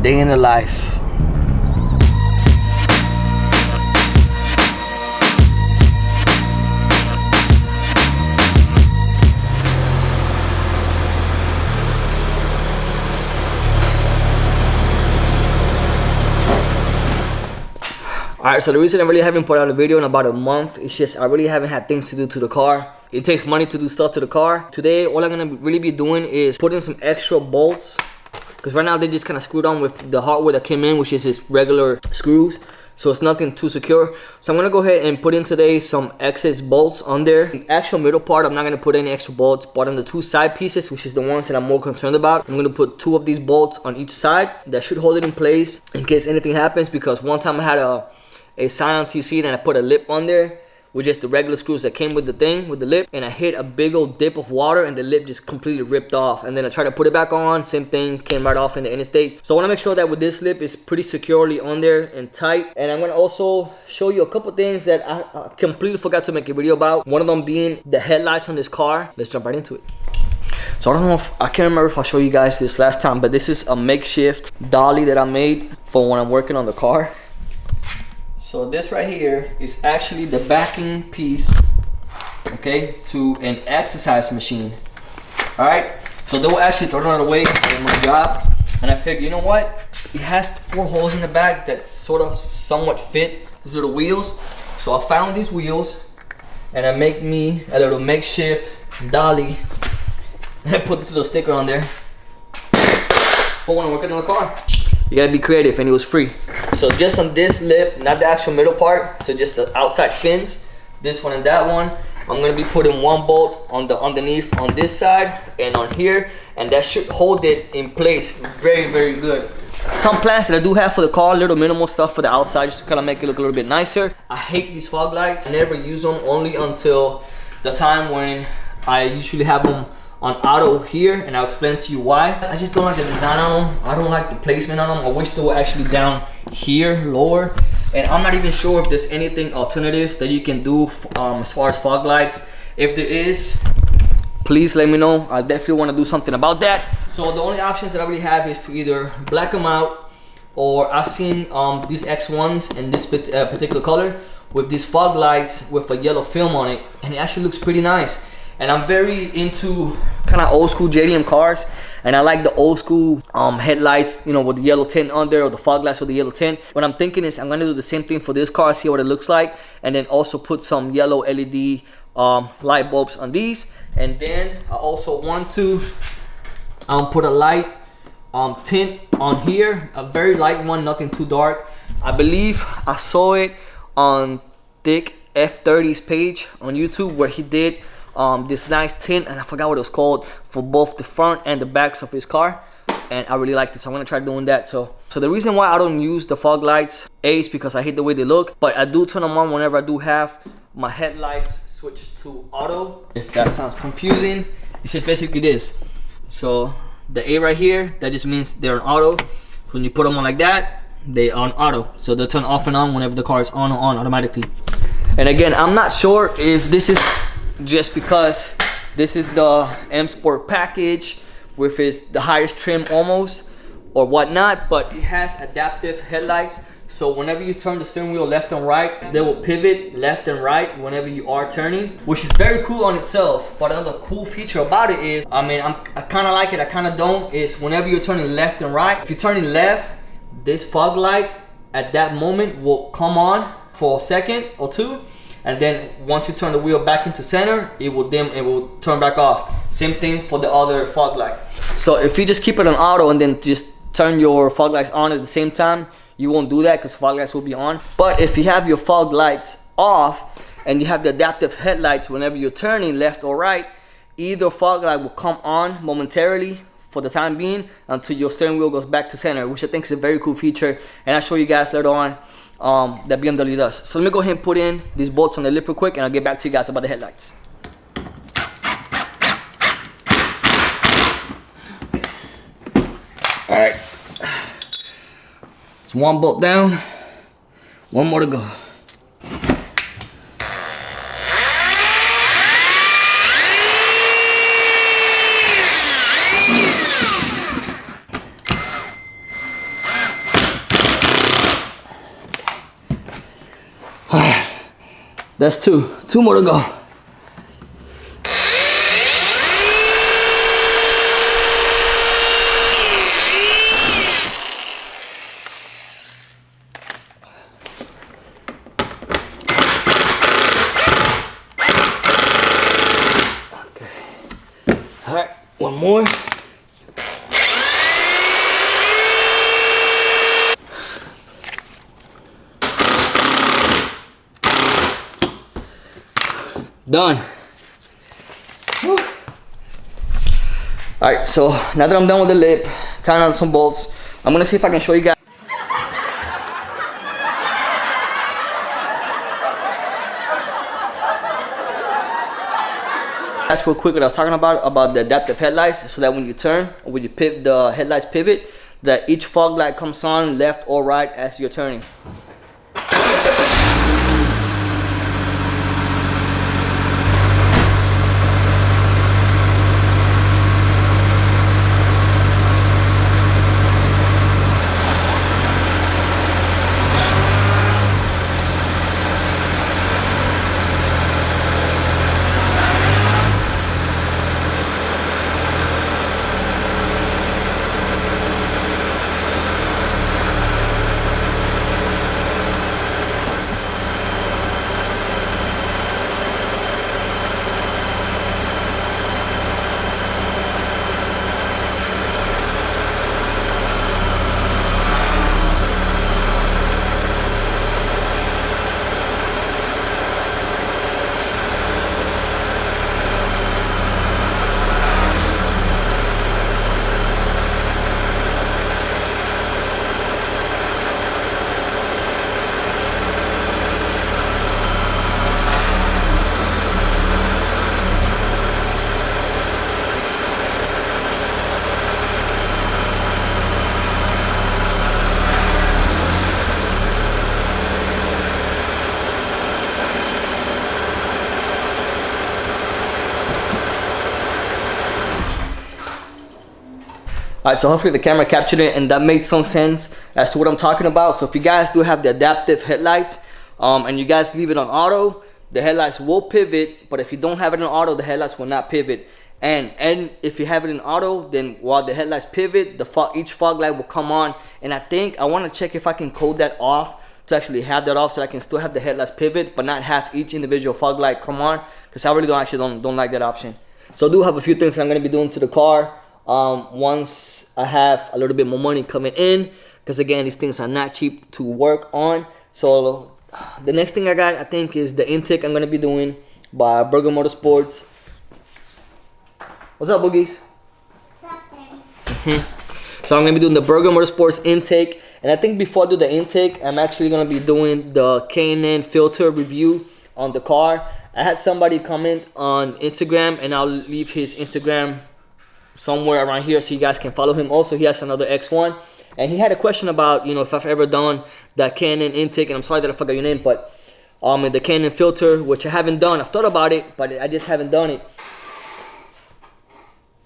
day in the life. Alright, so the reason I really haven't put out a video in about a month is just I really haven't had things to do to the car. It takes money to do stuff to the car. Today, all I'm gonna really be doing is putting some extra bolts, because right now they just kind of screwed on with the hardware that came in, which is just regular screws. So it's nothing too secure. So I'm gonna go ahead and put in today some excess bolts on there. The actual middle part, I'm not gonna put any extra bolts, but on the two side pieces, which is the ones that I'm more concerned about, I'm gonna put 2 of these bolts on each side. That should hold it in place in case anything happens, because one time I had a Scion TC and I put a lip on there with just the regular screws that came with the thing, with the lip, and I hit a big old dip of water and the lip just completely ripped off. And then I tried to put it back on, same thing, came right off in the interstate. So I want to make sure that with this lip it's pretty securely on there and tight. And I'm going to also show you a couple things that I completely forgot to make a video about. One of them being the headlights on this car. Let's jump right into it. So I don't know if, I can't remember if I showed you guys this last time, but this is a makeshift dolly that I made for when I'm working on the car. So this right here is actually the backing piece, okay, to an exercise machine. All right, so they will actually throw it away in my job, and I figured, you know what? It has 4 holes in the back that sort of somewhat fit these little wheels. So I found these wheels, and I make me a little makeshift dolly, and I put this little sticker on there for when I'm working on the car. You gotta be creative, and it was free. So just on this lip, not the actual middle part, so just the outside fins, this one and that one, I'm gonna be putting 1 bolt on the underneath on this side and on here, and that should hold it in place very, very good. Some plans that I do have for the car, little minimal stuff for the outside, just to kind of make it look a little bit nicer. I hate these fog lights. I never use them, only until the time when I usually have them on auto here, and I'll explain to you why. I just don't like the design on them. I don't like the placement on them. I wish they were actually down here, lower. And I'm not even sure if there's anything alternative that you can do as far as fog lights. If there is, please let me know. I definitely want to do something about that. So the only options that I really have is to either black them out, or I've seen these X1s in this particular color with these fog lights with a yellow film on it, and it actually looks pretty nice. And I'm very into kind of old school JDM cars, and I like the old school headlights, you know, with the yellow tint on there, or the fog lights with the yellow tint. What I'm thinking is I'm gonna do the same thing for this car, see what it looks like, and then also put some yellow LED light bulbs on these. And then I also want to put a light tint on here, a very light one, nothing too dark. I believe I saw it on Thick F30's page on YouTube, where he did this nice tint, and I forgot what it was called, for both the front and the backs of his car, and I really liked it, so I'm gonna try doing that. So the reason why I don't use the fog lights, A, is because I hate the way they look, but I do turn them on whenever I do have my headlights switched to auto. If that sounds confusing, it's just basically this. So the A right here, that just means they're on auto. When you put them on like that, they are on auto, so they'll turn off and on whenever the car is on or on automatically. And again, I'm not sure if this is just because this is the M Sport package with the highest trim almost or whatnot, but it has adaptive headlights, so whenever you turn the steering wheel left and right, they will pivot left and right whenever you are turning, which is very cool on itself. But another cool feature about it is, I mean, I kind of like it, I kind of don't, is whenever you're turning left and right, if you're turning left, this fog light at that moment will come on for a second or two, and then once you turn the wheel back into center, it will dim, it will turn back off. Same thing for the other fog light. So if you just keep it on auto and then just turn your fog lights on at the same time, you won't do that because fog lights will be on. But if you have your fog lights off and you have the adaptive headlights, whenever you're turning left or right, either fog light will come on momentarily for the time being until your steering wheel goes back to center, which I think is a very cool feature, and I'll show you guys later on that BMW does. So let me go ahead and put in these bolts on the lip real quick, and I'll get back to you guys about the headlights. All right, it's 1 bolt down, 1 more to go. That's two. Two more to go. Okay. All right, one more. Done. Whew. All right, so now that I'm done with the lip, tying on some bolts, I'm gonna see if I can show you guys. That's real quick what I was talking about the adaptive headlights, so that when you turn, or when you pivot, the headlights pivot, that each fog light comes on left or right as you're turning. Alright, so hopefully the camera captured it and that made some sense as to what I'm talking about. So if you guys do have the adaptive headlights and you guys leave it on auto, the headlights will pivot, but if you don't have it in auto, the headlights will not pivot. And if you have it in auto, then while the headlights pivot, each fog light will come on. And I want to check if I can code that off to actually have that off, so I can still have the headlights pivot but not have each individual fog light come on, because I really don't like that option. So I do have a few things that I'm going to be doing to the car once I have a little bit more money coming in, because again, these things are not cheap to work on. So the next thing I got, I think, is the intake I'm going to be doing by Burger Motorsports. What's up, Boogies? What's up, Daddy? So I'm going to be doing the Burger Motorsports intake, and I think before I do the intake, I'm actually going to be doing the K&N filter review on the car. I had somebody comment on Instagram, and I'll leave his Instagram somewhere around here so you guys can follow him. Also, he has another X1, and he had a question about, you know, if I've ever done that K&N intake, and I'm sorry that I forgot your name, but the K&N filter, which I haven't done. I've thought about it, but I just haven't done it.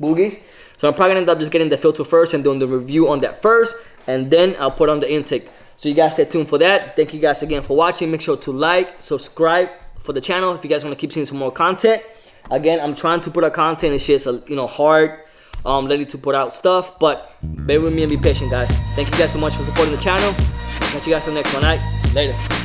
Boogies. So I'm probably gonna end up just getting the filter first and doing the review on that first, and then I'll put on the intake. So you guys stay tuned for that. Thank you guys again for watching. Make sure to like, subscribe for the channel if you guys want to keep seeing some more content. Again, I'm trying to put out content. It's just hard lately to put out stuff, but bear with me and be patient, guys. Thank you guys so much for supporting the channel. Catch you guys on the next one. All right, later.